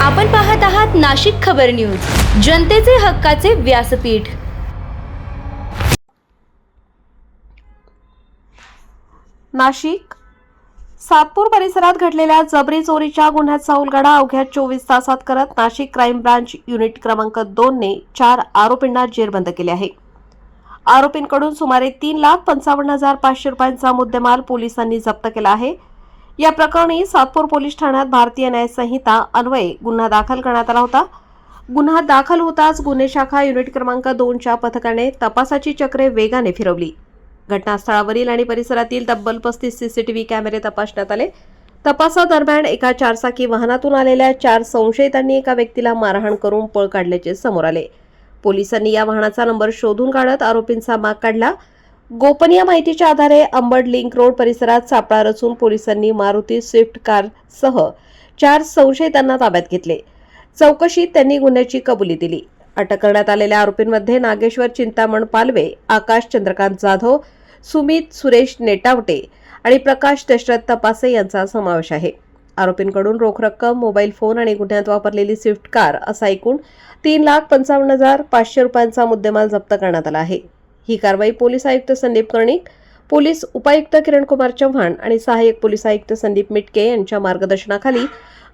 आपण पाहत आहात नाशिक खबर न्यूज, जनतेचे हक्काचे व्यासपीठ। नाशिक सातपूर परिसरात घडलेल्या जबरी चोरीच्या गुन्ह्याचा उलगडा अवघ्या 24 तासात करत नाशिक क्राईम ब्रांच युनिट क्रमांक 2 ने 4 आरोपींना जेरबंद केले आहे। आरोपींकडून सुमारे 3,55,500 रुपयांचा मुद्देमाल पोलिसांनी जप्त केला आहे। या प्रकरणी सातपूर पोलीस ठाण्यात भारतीय न्याय संहिता अन्वये गुन्हा दाखल करण्यात आला होता। गुन्हा दाखल होताच गुन्हे शाखा युनिट क्रमांक 2च्या पथकाने तपासाची चक्रे वेगाने फिरवली। घटनास्थळावरील आणि परिसरातील तब्बल 35 सीसीटीव्ही कॅमेरे तपासण्यात आले। तपासादरम्यान एका चारचाकी वाहनातून आलेल्या 4 संशयितांनी एका व्यक्तीला मारहाण करून पळ काढल्याचे समोर आले। पोलिसांनी या वाहनाचा नंबर शोधून काढत आरोपींचा माग काढला। गोपनीय माहितीच्या आधारे अंबड लिंक रोड परिसरात सापळा रचून पोलिसांनी मारुती स्विफ्ट कारसह 4 संशयितांना ताब्यात घेतले। चौकशीत त्यांनी गुन्ह्याची कबुली दिली। अटक करण्यात आलेल्या आरोपींमध्ये नागेश्वर चिंतामण पालवे, आकाश चंद्रकांत जाधव, सुमित सुरेश नेटावटे आणि प्रकाश दशरथ तपासे यांचा समावेश आहे। आरोपींकडून रोख रक्कम, मोबाईल फोन आणि गुन्ह्यात वापरलेली स्विफ्ट कार असा एकूण 3,55,500 रुपयांचा मुद्देमाल जप्त करण्यात आला आहे। ही कारवाई पोलीस आयुक्त संदीप कर्णिक, पोलीस उपायुक्त किरणकुमार चव्हाण आणि सहाय्यक पोलीस आयुक्त संदीप मिटके यांच्या मार्गदर्शनाखाली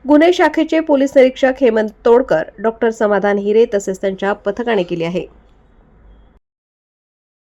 गुन्हे शाखेचे पोलीस निरीक्षक हेमंत तोडकर, डॉक्टर समाधान हिरे तसेच त्यांच्या पथकाने केली आहे।